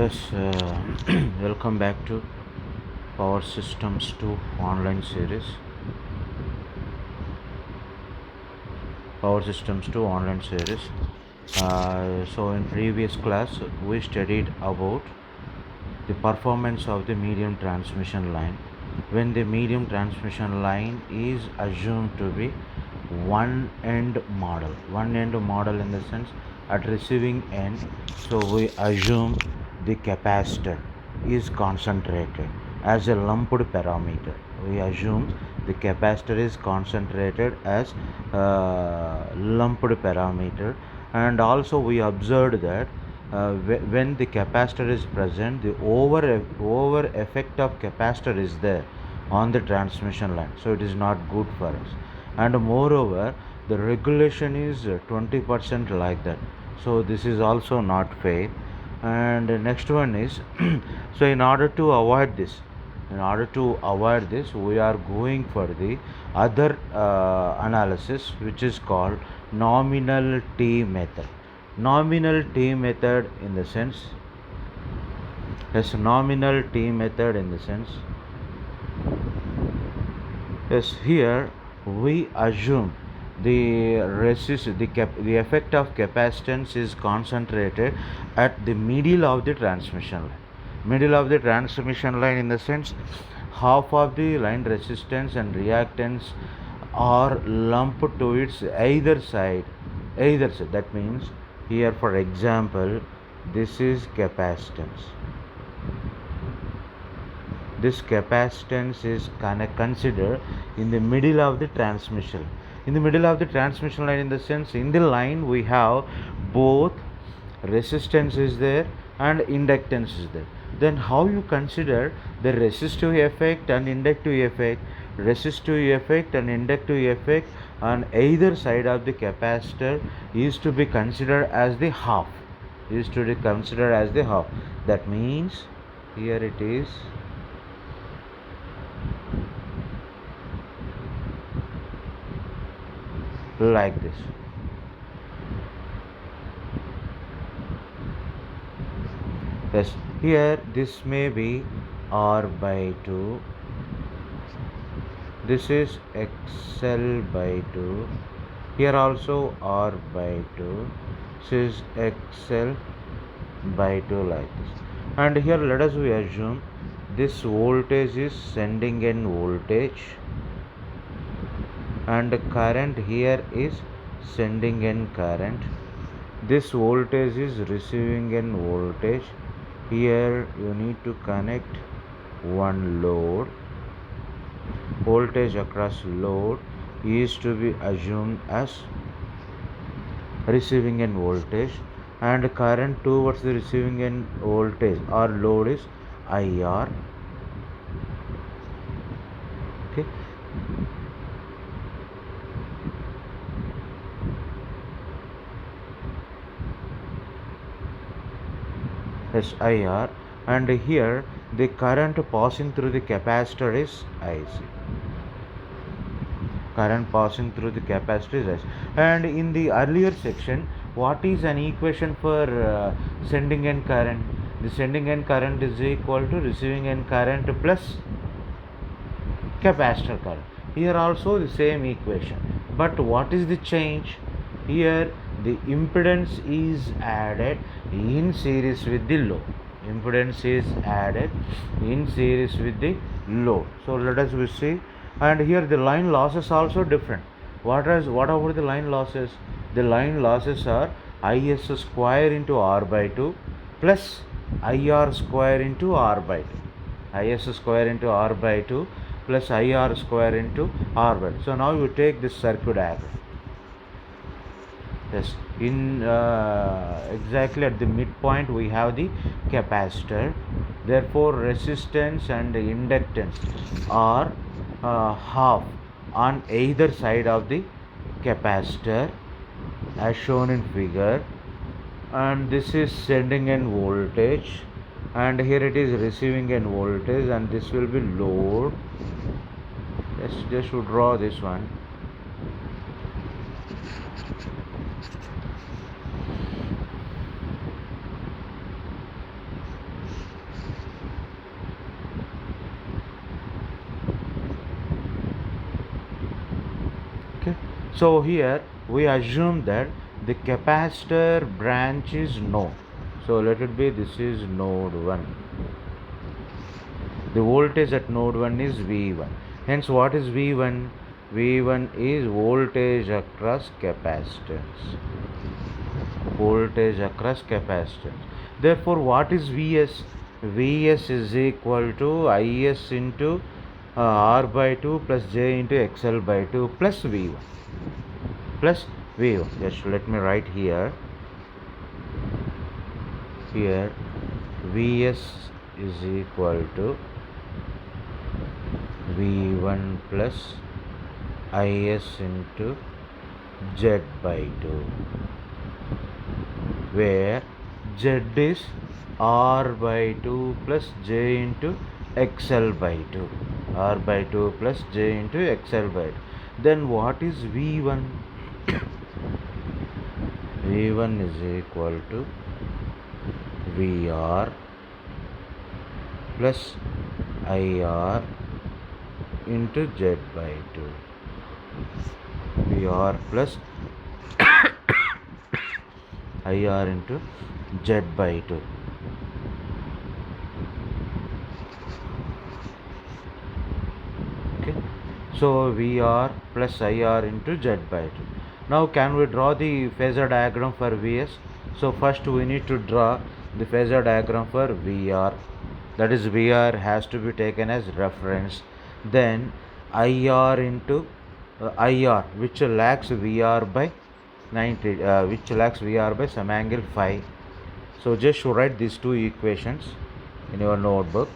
Yes, welcome back to Power Systems 2 online series. Power Systems 2 online series. So, in previous class, we studied about the performance of the medium transmission line when the medium transmission line is assumed to be one end model in the sense at receiving end. So we assume the capacitor is concentrated as a lumped parameter. We assume the capacitor is concentrated as lumped parameter, and also we observed that when the capacitor is present, the over effect of capacitor is there on the transmission line, so it is not good for us. And moreover, the regulation is 20% like that, so this is also not fair. And the next one is so in order to avoid this we are going for the other analysis, which is called nominal T method. Nominal T method in the sense yes nominal T method in the sense yes here we assume the effect of capacitance is concentrated at the middle of the transmission line. Middle of the transmission line in the sense half of the line resistance and reactance are lumped to its either side. That means here, for example, this is capacitance. This capacitance is considered in the middle of the transmission. In the middle of the transmission line, in the sense, in the line we have both resistance is there and inductance is there. Then how you consider the resistive effect and inductive effect? Resistive effect and inductive effect on either side of the capacitor is to be considered as the half. That means here it is like this. Yes, here this may be R by 2, this is XL by 2, here also R by 2, this is XL by 2, like this. And here let us we assume this voltage is sending end voltage and current here is sending end current. This voltage is receiving end voltage. Here you need to connect one load. Voltage across load is to be assumed as receiving end voltage, and current towards the receiving end voltage or load is IR. Okay. Yes, IR, and here the current passing through the capacitor is IC. Current passing through the capacitor is IC. And in the earlier section, what is an equation for sending end current? The sending end current is equal to receiving end current plus capacitor current. Here also the same equation, but what is the change? Here the impedance is added in series with the load. Impedance is added in series with the load. So let us see. And here the line losses also different. What about the line losses? The line losses are IS square into R by 2 plus IR square into R by 2. IS square into R by 2 plus IR square into R by 2. So now you take this circuit diagram. Yes, in exactly at the midpoint we have the capacitor. Therefore, resistance and inductance are half on either side of the capacitor, as shown in figure. And this is sending end voltage, and here it is receiving end voltage, and this will be load. Let's just draw this one. So here we assume that the capacitor branch is node. So let it be, this is node 1. The voltage at node 1 is V1. Hence what is V1? V1 is voltage across capacitance. Voltage across capacitance. Therefore what is Vs? Vs is equal to Is into R by 2 plus J into XL by 2 plus V1. Plus V1. Just let me write here. Here Vs is equal to V1 plus Is into Z by 2, where Z is R by 2 plus J into XL by 2. R by 2 plus J into XL by 2. Then what is V1? V1 is equal to VR plus IR into Z by 2. VR plus IR into Z by 2. Okay. So VR plus IR into Z by 2. Now can we draw the phasor diagram for Vs? So first we need to draw the phasor diagram for VR. That is, VR has to be taken as reference. Then IR into IR, which lags VR by 90, which lags VR by some angle phi. So just write these two equations in your notebook.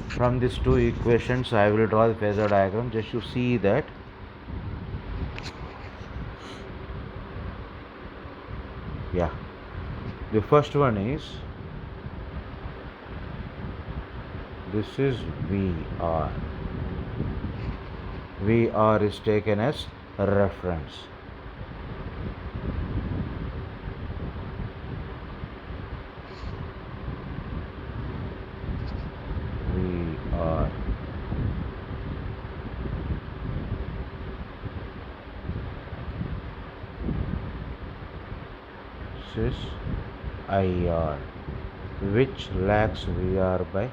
From these two equations I will draw the phasor diagram. Just to see that. Yeah, the first one is, this is VR. VR is taken as reference. VR. This is IR, which lags VR by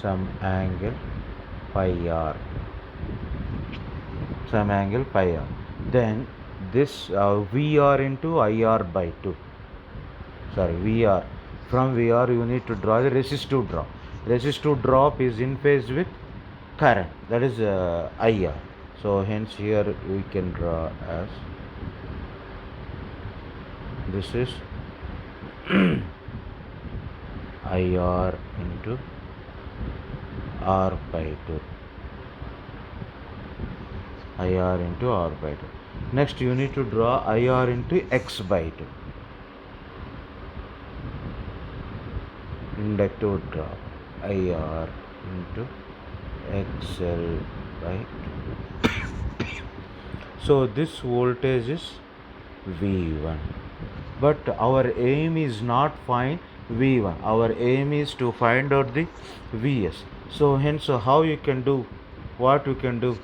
some angle phi r. Some angle phi r. Then this VR into IR by 2. Sorry, VR. From VR you need to draw the resistive drop. Resistive drop is in phase with current, that is IR. So hence here we can draw as, this is IR into R by 2. IR into R by 2. Next you need to draw IR into X by 2. Inductive drop, IR into XL by 2. So this voltage is V1. But our aim is not find V1. Our aim is to find out the Vs. So hence how you can do? What you can do?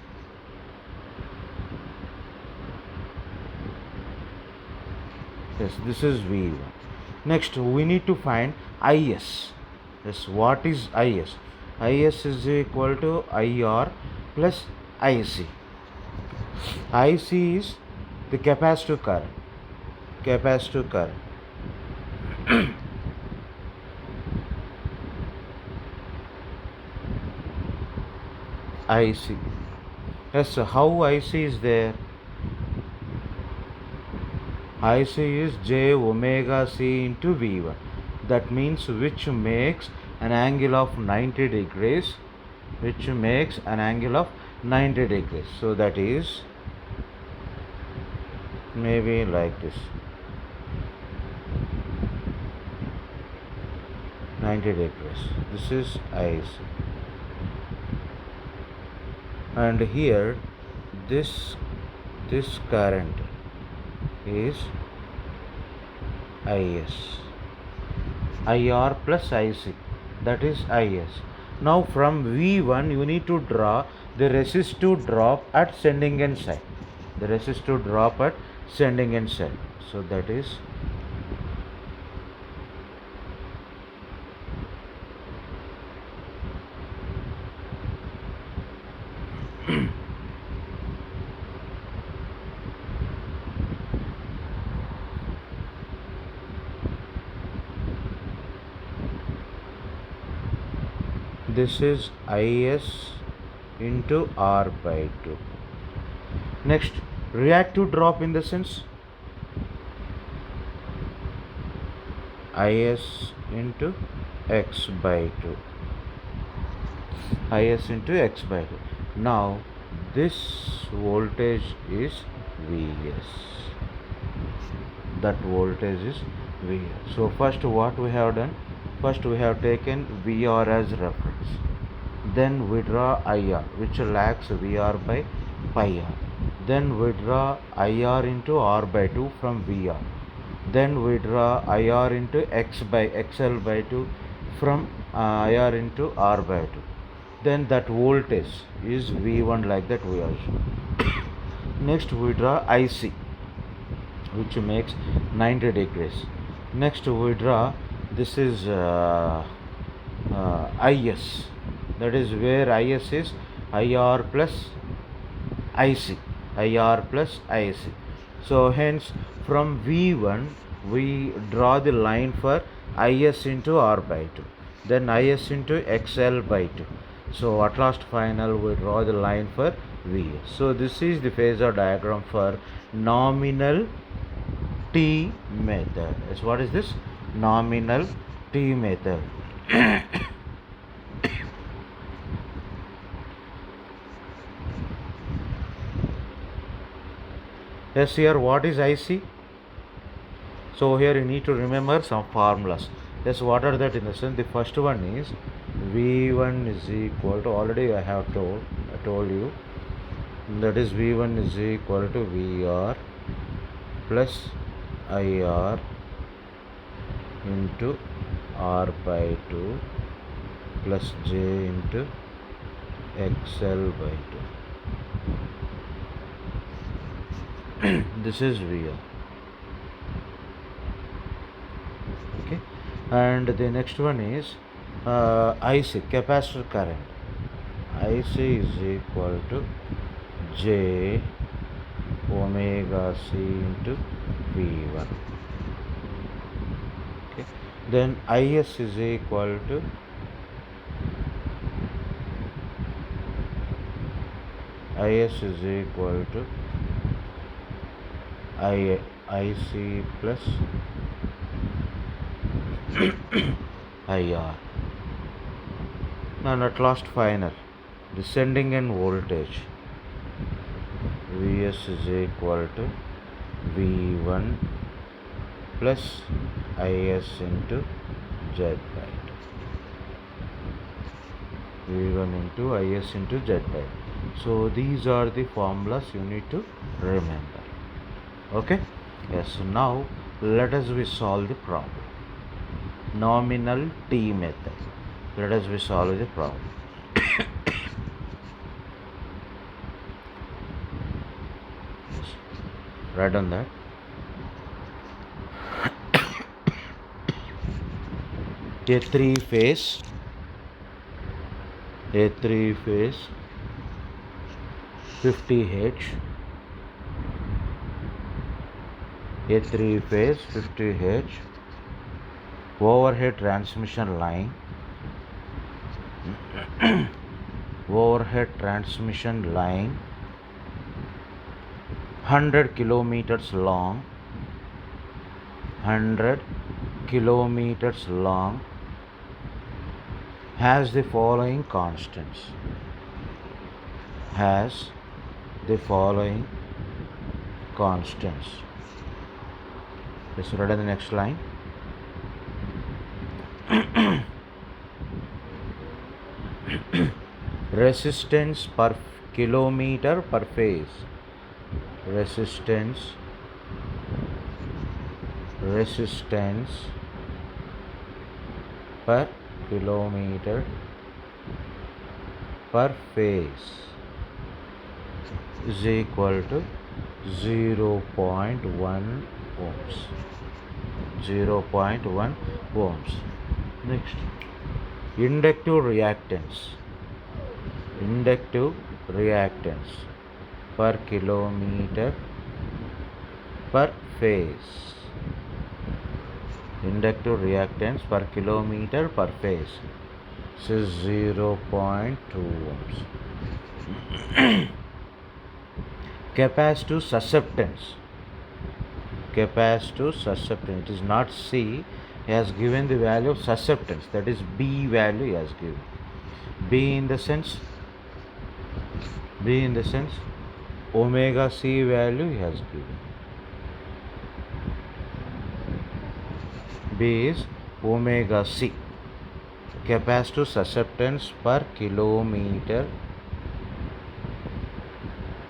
Yes, this is V1. Next we need to find Is. Yes, what is Is? Is is equal to IR plus IC. IC is the capacitive current. Capacitive current. IC. Yes, how IC is there? IC is J omega C into V1. That means which makes an angle of 90 degrees. Which makes an angle of 90 degrees. So that is maybe like this. 90 degrees. This is IC. And here this current is Is. IR plus IC, that is Is. Now from V1 you need to draw the resistive drop at sending end side. the resistive drop at sending end cell. So that is this is Is into R by 2. Next, reactive drop in the sense Is into X by 2. Is into X by 2. Now, this voltage is Vs. That voltage is Vs. So, first what we have done? First we have taken Vr as reference. Then we draw IR, which lacks Vr by pi r. Then we draw IR into R by 2 from Vr. Then we draw IR into X by XL by 2 from IR into R by 2. Then that voltage is V1, like that we assume. Next we draw IC, which makes 90 degrees. Next we draw, this is Is, that is where Is is IR plus IC, IR plus IC. So hence from V1 we draw the line for Is into R by 2, then Is into XL by 2. So at last final we draw the line for Vs. So this is the phasor diagram for nominal T method. Yes, what is this? Nominal T method. Yes, here what is IC? So here you need to remember some formulas. Yes, what are that in the sense? The first one is V1 is equal to, already I told you, that is V1 is equal to VR plus IR into R by 2 plus J into XL by 2. This is VR. Okay, and the next one is IC, capacitor current. IC is equal to J omega C into V1. Okay, then Is is equal to IC plus IR. Now at last final, descending end voltage Vs is equal to V1 plus Is into Z by 2. V1 into Is into Z by 2. So these are the formulas you need to remember. Okay. Yes. So now let us we solve the problem. Nominal T method. Let us we solve the problem. Yes. Write on that. A three phase 50H, a three phase 50H overhead transmission line overhead transmission line 100 kilometers long, 100 kilometers long, has the following constants. Has the following constants. Let's write in the next line. Resistance per kilometer per phase. Resistance per kilometer per phase is equal to 0.1 ohms. 0.1 ohms. Next, inductive reactance. Inductive reactance per kilometer per phase. Inductive reactance per kilometer per phase. This is 0.2 ohms. Capacitive susceptance. Capacitive susceptance. It is not C. He has given the value of susceptance. That is B value he has given. B in the sense omega C value he has given. B is omega C. Capacitive susceptance per kilometer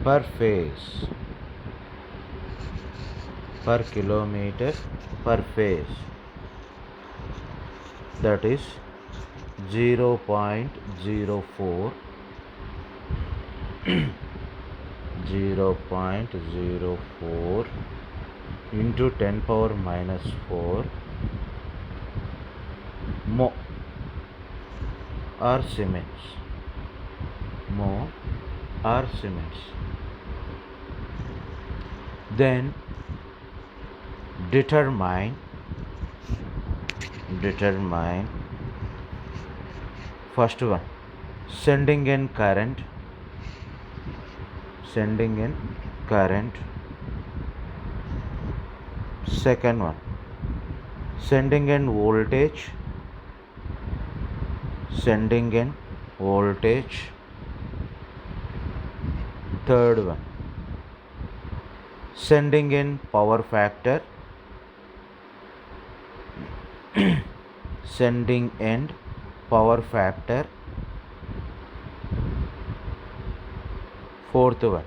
per phase. Per kilometer per phase. That is 0.04 0.04 into 10 power minus 4 mho or Siemens. Mho or Siemens. Then determine first one, sending in current. Second one, sending in voltage. Third one, sending in power factor. Fourth one,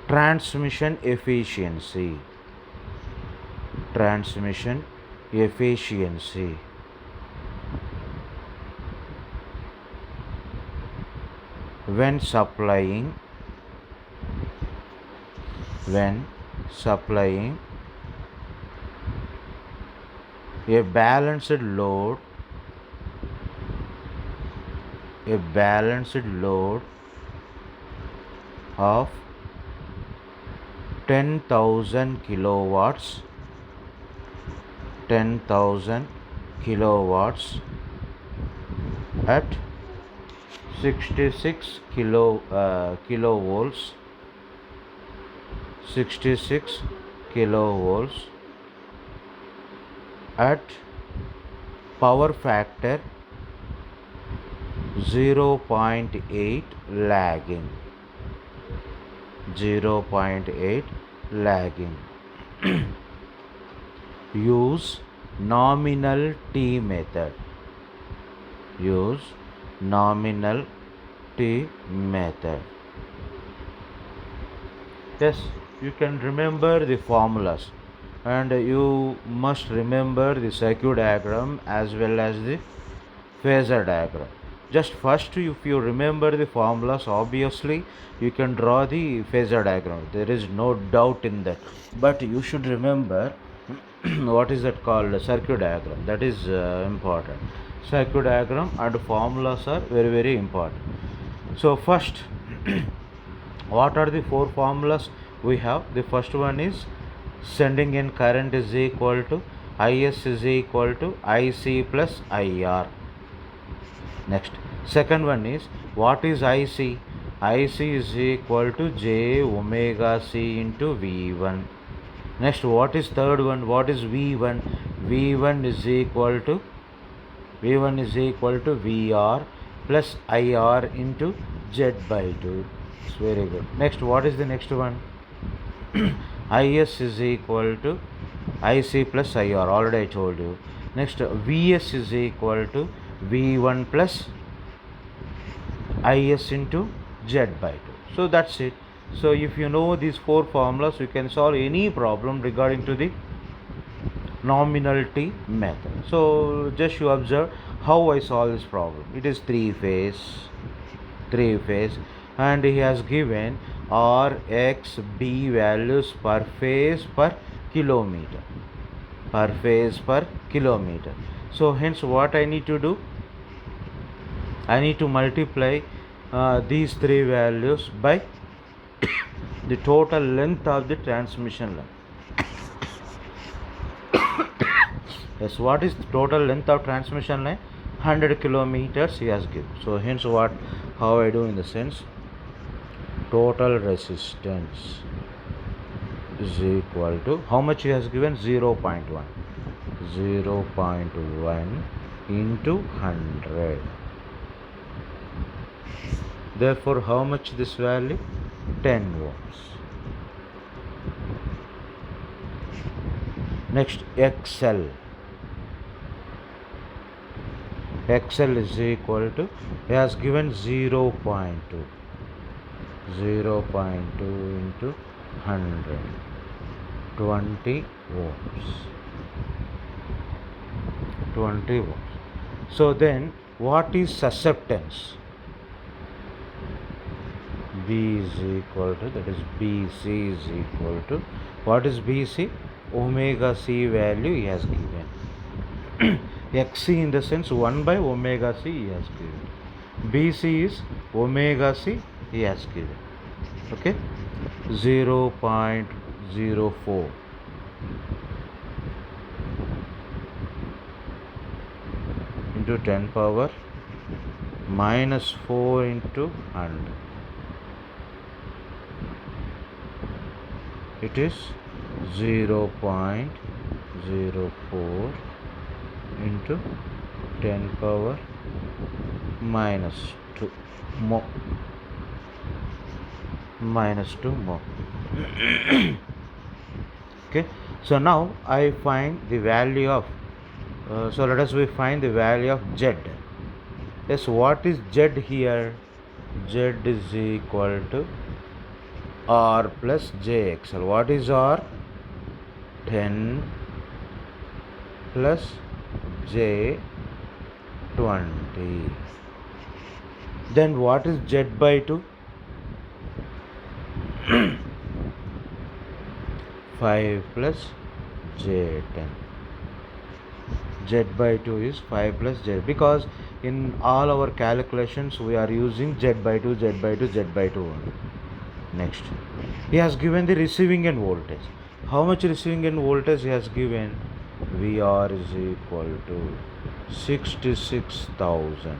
transmission efficiency. When supplying a balanced load of 10,000 kilowatts at 66 kilovolts at power factor 0.8 lagging. Use nominal T method. Yes, you can remember the formulas, and you must remember the circuit diagram as well as the phasor diagram. Just first, if you remember the formulas, obviously you can draw the phasor diagram. There is no doubt in that. But you should remember what is that called, circuit diagram. That is important. Circuit diagram and formulas are very, very important. So first, what are the four formulas we have? The first one is sending in current is equal to IS is equal to IC plus IR. Next, second one is what is IC? IC is equal to J omega C into V1. Next, what is third one? What is V1? V1 is equal to VR plus IR into Z by 2. It's very good. Next, what is the next one? IS is equal to IC plus IR. Already I told you. Next, VS is equal to V1 plus IS into Z by 2. So that's it. So if you know these four formulas, you can solve any problem regarding to the nominality method. So just you observe how I solve this problem. It is three phase, and he has given R, X, B values per phase per kilometer. Per phase per kilometer. So hence what I need to do? I need to multiply these three values by the total length of the transmission line. Yes, what is the total length of transmission line? 100 kilometers he has given. So hence how I do in the sense, total resistance is equal to how much he has given? 0.1 into 100. Therefore how much this value? 10 ohms. Next, XL is equal to, he has given 0.2 into 100, 20 ohms. So then what is susceptance? B is equal to, that is BC is equal to, what is BC? Omega C value he has given. XC in the sense 1 by omega C he has given. BC is omega C he has given. Okay, 0.04 into 10 power minus 4 into 100. It is 0.04 into 10 power minus 2 mho. Okay, so now I find the value of so let us find the value of Z. Yes, what is Z here? Z is equal to R plus JXL. What is R? 10 plus J 20. Then what is Z by 2? 5 plus J 10. Z by 2 is 5 plus J, because in all our calculations we are using Z by 2 only. Next, he has given the receiving end voltage. How much receiving end voltage he has given? VR is equal to 66,000.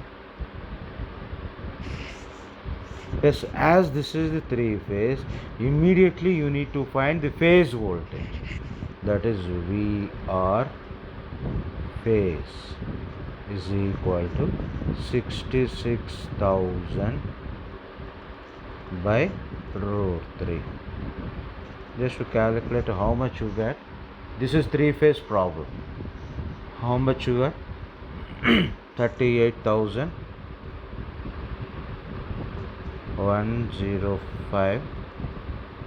Yes, as this is the three phase, immediately you need to find the phase voltage. That is VR phase is equal to 66,000 by root 3. Just to calculate how much you get. This is three phase problem. How much you get? 38,105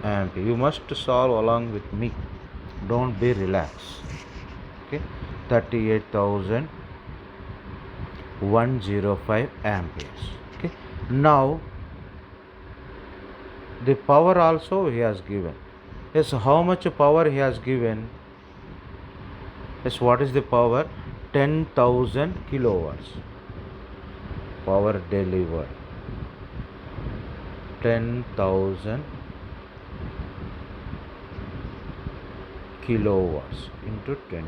ampere. You must solve along with me. Don't be relaxed. Okay, 38,105 amperes. Okay, now the power also he has given. Yes, how much power he has given? Yes, what is the power? 10,000 kilowatts. Power delivered. 10,000 kilowatts into 10.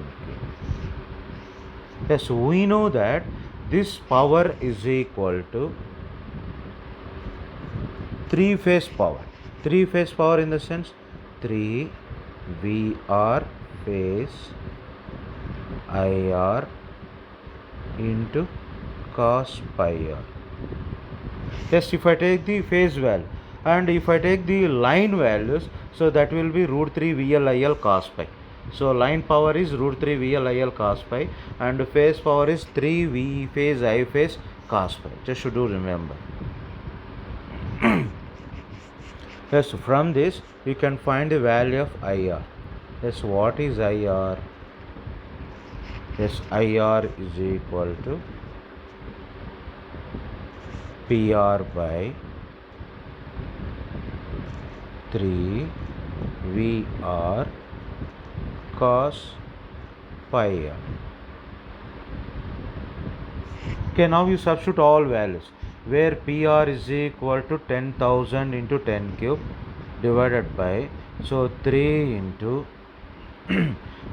Yes, we know that this power is equal to three phase power. Three phase power in the sense 3 VR phase IR into cos pi r. Yes, if I take the phase value and if I take the line values, so that will be root 3 VLIL cos pi. So line power is root 3 VLIL cos pi and phase power is 3 V phase I phase cos pi. Just should do remember. Yes, from this you can find the value of IR. Yes, what is IR? Yes, IR is equal to PR by 3 VR cos pi r. Okay, now you substitute all values where PR is equal to 10,000 into 10 cube divided by, so 3 into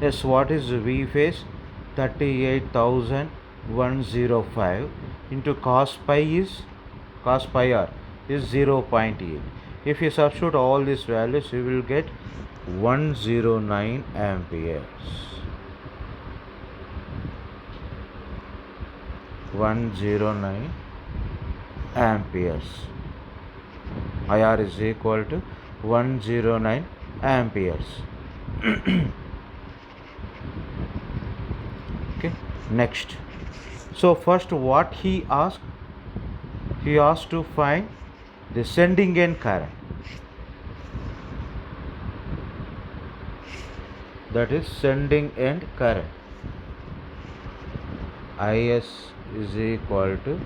yes, what is V phase? 38,105 into cos pi r is 0.8. If you substitute all these values, you will get 109 amperes. 109 amperes. IR is equal to 109 amperes. Okay, next. So first what he asked to find the sending end current, that is sending end current. IS is equal to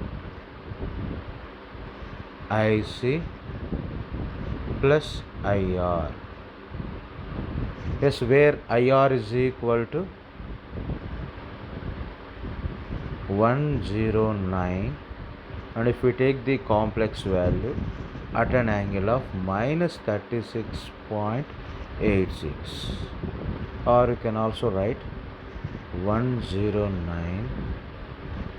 IC plus IR. Yes, where IR is equal to 109, and if we take the complex value at an angle of minus 36.86, or you can also write 109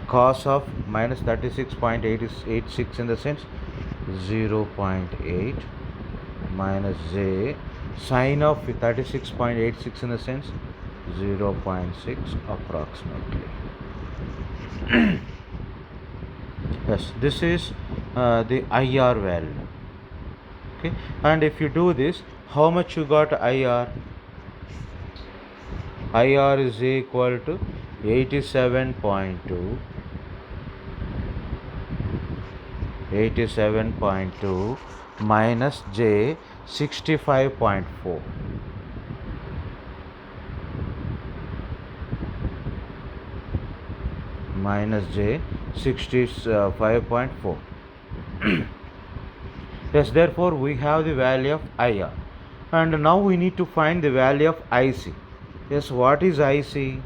cos of minus 36.86 in the sense 0.8 minus j sine of 36.86 in the sense 0.6 approximately. Yes, this is the IR value. Okay, and if you do this, how much you got IR? IR is equal to 87.2 minus J 65.4. minus J 65.4. Yes, therefore we have the value of IR, and now we need to find the value of IC. Yes, what is IC?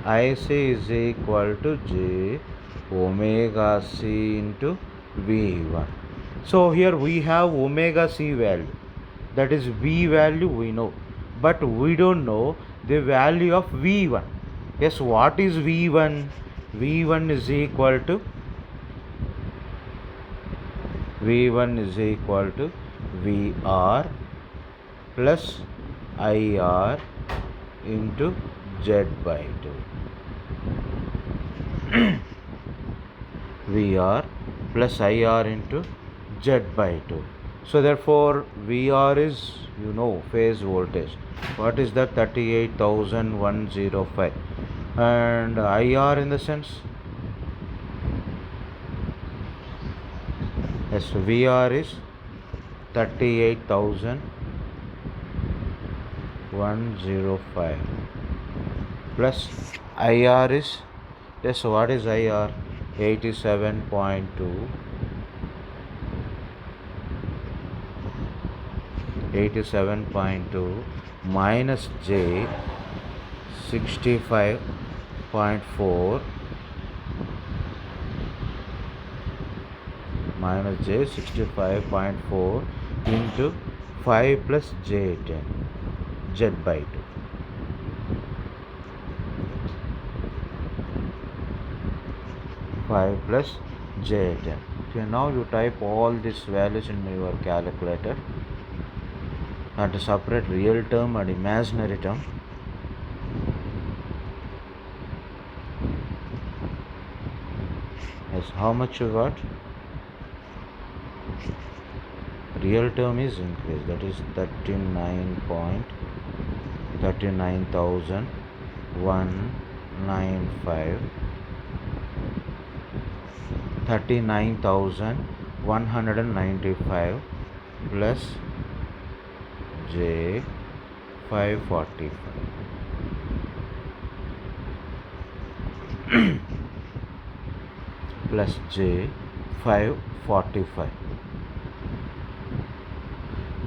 IC is equal to J omega C into V1. So here we have omega C value, that is V value we know, but we don't know the value of V1. Yes, what is V1? V1 is equal to VR plus IR into Z by 2. VR plus IR into Z by 2. So therefore VR is, phase voltage. What is that? 38,105. And IR in the sense, yes, VR is 38,105 plus IR is, yes, what is IR? 87.2 minus J 65.4 minus J 65.4 into 5 plus J10 Z by 2. Five plus J10. Okay, now you type all these values in your calculator and to separate real term and imaginary term. Yes, how much you got? Real term is increased, that is 39,195 39,195 plus J 545 plus J 545.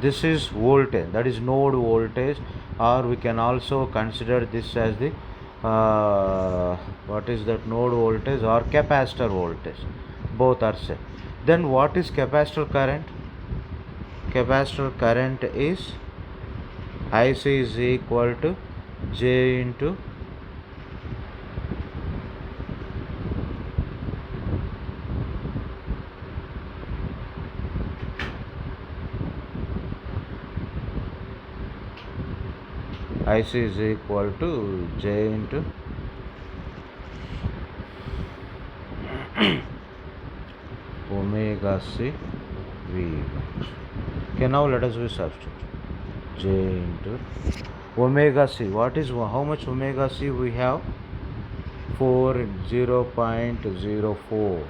This is voltage, that is node voltage, or we can also consider this as the what is that, node voltage or capacitor voltage, both are same. Then what is capacitor current? Capacitor current is IC is equal to J into IC is equal to J into omega C V. Okay, now let us do substitute. J into omega C. What is, how much omega C we have? 0.04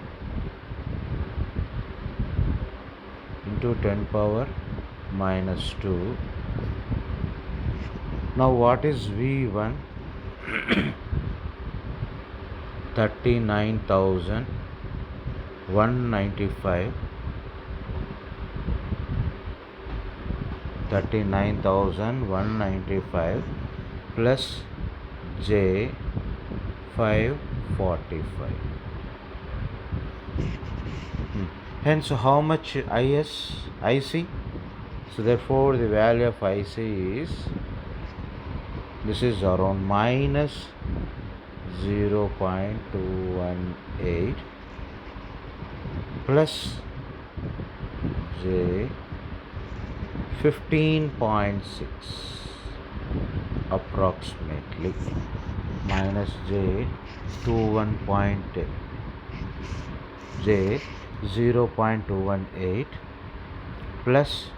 into 10 power minus 2. Now what is V1? 39,195. 39,195 plus J 545. Hence, how much IC? So therefore, the value of IC is, this is around minus 0.218 plus J 15.6 approximately, minus J 21.8, J 0.218 plus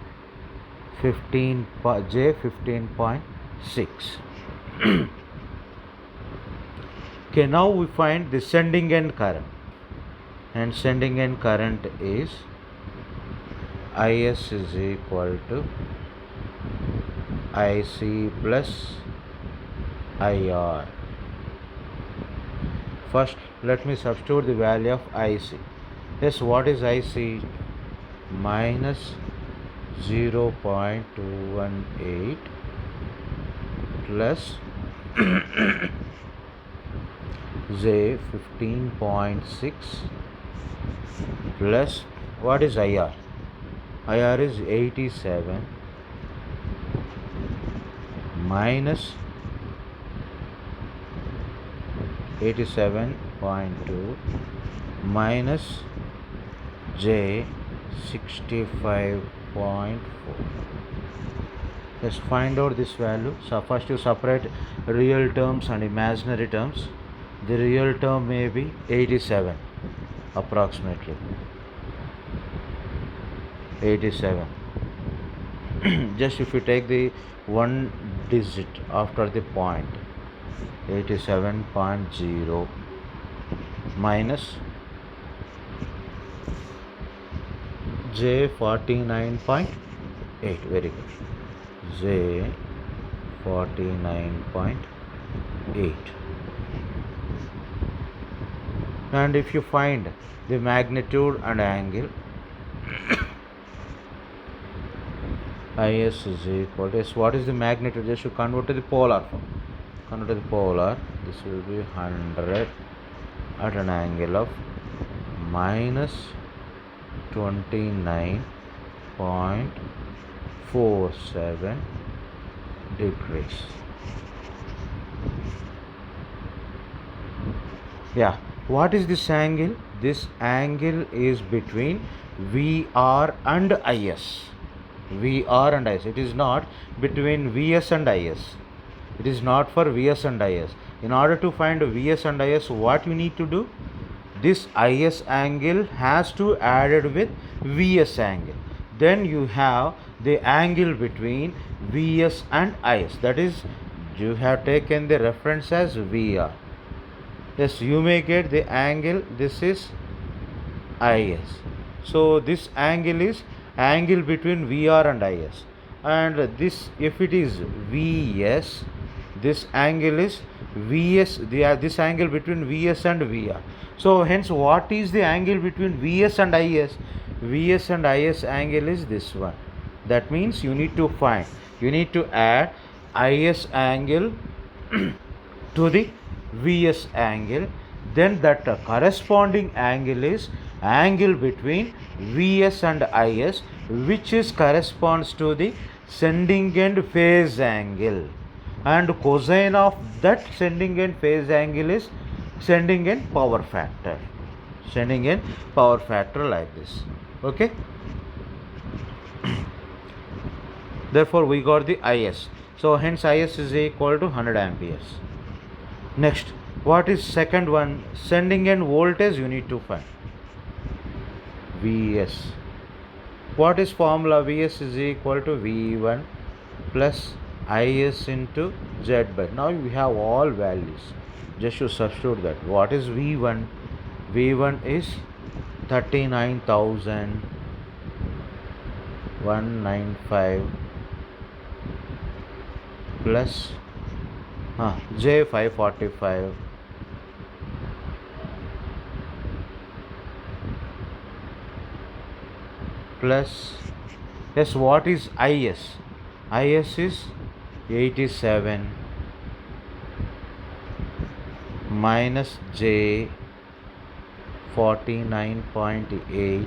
15 J 15.6. Okay, now we find the sending end current, and sending end current is IS is equal to IC plus IR. First, let me substitute the value of IC. Yes, what is IC? Minus 0.218 plus J 15.6 plus, what is IR? IR is 87 minus 87.2 minus J 65.4. Let's find out this value. So first you separate real terms and imaginary terms. The real term may be 87 approximately. 87. Just if you take the one digit after the point, 87.0 minus J 49.8. Very good. J 49.8. And if you find the magnitude and angle, IS is equal to, yes, what is the magnitude? Just to convert to the polar form. Convert to the polar, this will be 100 at an angle of minus 29.47 degrees. Yeah, what is this angle? This angle is between VR and IS. VR and IS. It is not between VS and IS. It is not for VS and IS. In order to find VS and IS, what you need to do? This IS angle has to added with VS angle. Then you have the angle between VS and IS. That is, you have taken the reference as VR. Yes, you may get the angle. This is IS. So this angle is angle between VR and IS, and this, if it is VS, this angle is VS, this angle between VS and VR. So hence, what is the angle between VS and IS? VS and IS angle is this one. That means you need to add IS angle to the VS angle, then that corresponding angle is angle between VS and IS, which is corresponds to the sending end phase angle, and cosine of that sending end phase angle is sending end power factor, like this. Okay, therefore we got the IS, so hence IS is equal to 100 amperes. Next, what is second one? Sending end voltage you need to find. Vs. What is formula? Vs is equal to V1 plus Is into Z by. Now we have all values. Just to substitute that. What is V1? V1 is 39,195 plus J545 plus, yes, what is IS? IS is 87 minus J 49.8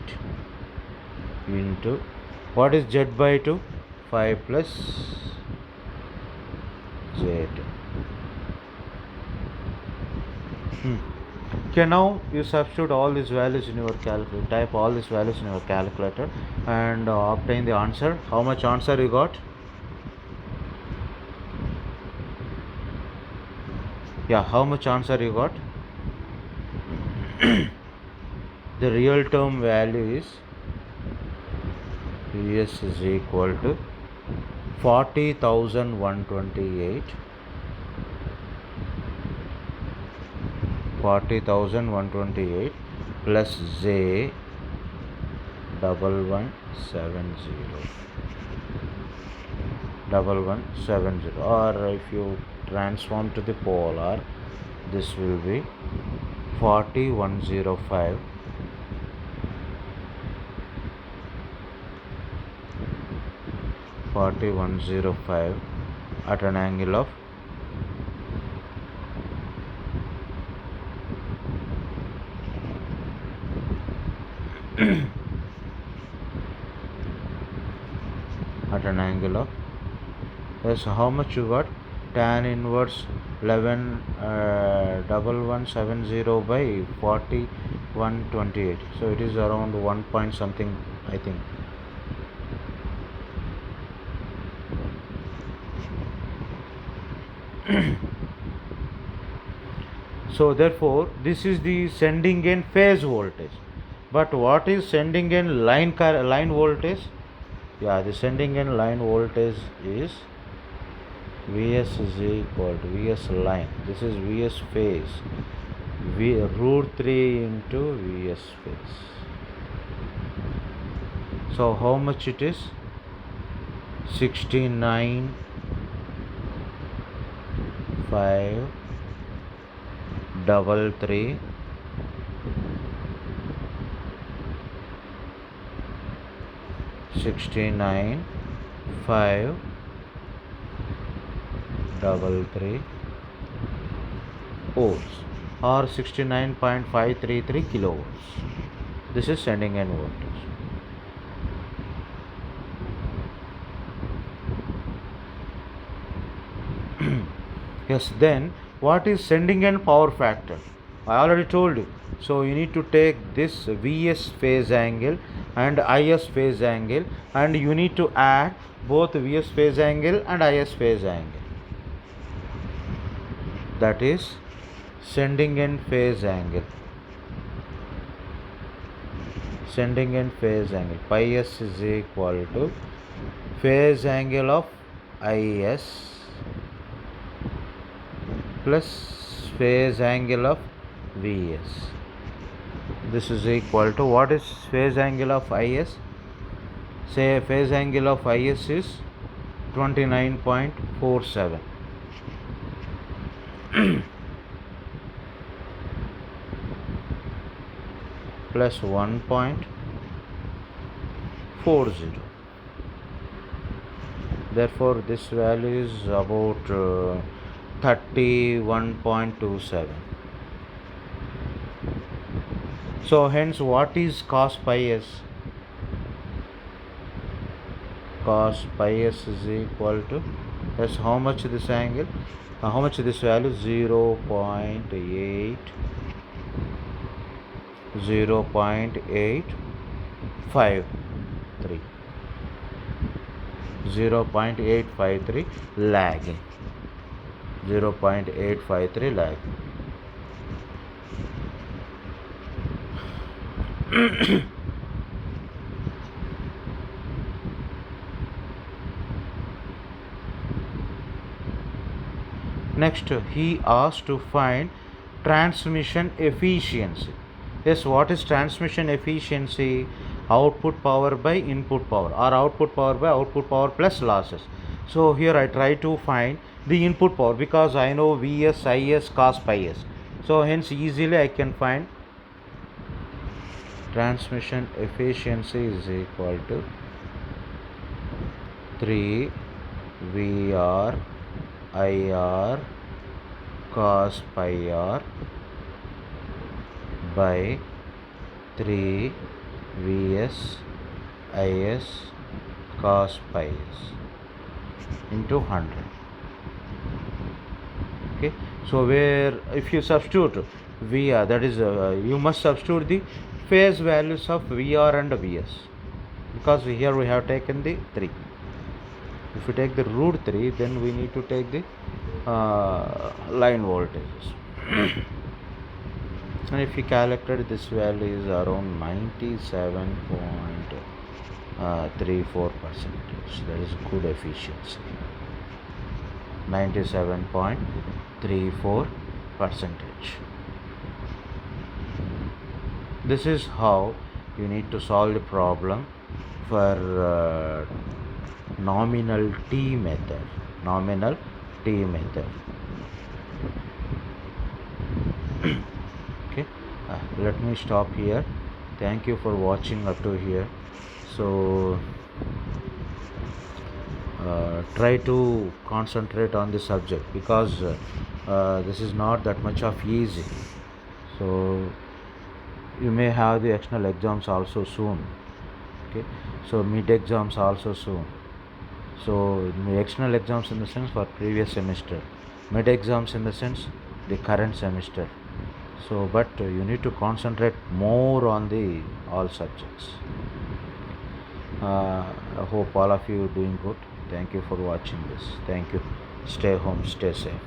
into, what is Z by 2? 5 plus Z. Okay, now you substitute all these values in your calculator, type all these values in your calculator and obtain the answer. How much answer you got? Yeah, how much answer you got? The real term value is Vs is equal to 40,128 plus J 1170, or if you transform to the polar, this will be 4105 at an angle of yes, how much you got? Tan inverse 1170 by 4128, so it is around 1 point something, I think. So therefore this is the sending end phase voltage. But what is sending end line voltage? Yeah, the sending end line voltage is Vs is equal to Vs line. This is Vs phase. Root 3 into Vs phase. So how much it is? 69,533 volts or 69.533 kilovolts. This is sending end voltage. Yes, then what is sending end power factor? I already told you. So you need to take this Vs phase angle and Is phase angle, and you need to add both Vs phase angle and Is phase angle. That is sending end phase angle. Sending end phase angle. Pi s is equal to phase angle of Is plus phase angle of Vs. This is equal to, what is phase angle of Is? Say phase angle of Is is 29.47 plus 1.40. Therefore this value is about 31.27. So hence what is cos pi s? Cos pi s is equal to, yes, how much this angle, how much this value, 0.8, 0.853, 0.853 lagging, 0.853 lagging. Next, he asked to find transmission efficiency. Yes, what is transmission efficiency? Output power by input power, or output power by output power plus losses. So here I try to find the input power because I know Vs, Is, cos pi s. So hence easily I can find transmission efficiency is equal to 3 Vr IR cos pi r by 3 Vs Is cos pi s into 100. Okay, so where if you substitute Vr, that is you must substitute the phase values of Vr and Vs, because here we have taken the 3. If we take the root 3, then we need to take the line voltages. And if we calculated, this value is around 97.34%. That is good efficiency. 97.34%. This is how you need to solve the problem for nominal T method. Nominal T method. Okay, let me stop here. Thank you for watching up to here. So try to concentrate on the subject, because this is not that much of easy. So you may have the external exams also soon. Okay, so mid exams also soon. So the external exams in the sense for previous semester, mid exams in the sense the current semester. So but you need to concentrate more on the all subjects. I hope all of you doing good. Thank you for watching this. Thank you. Stay home, stay safe.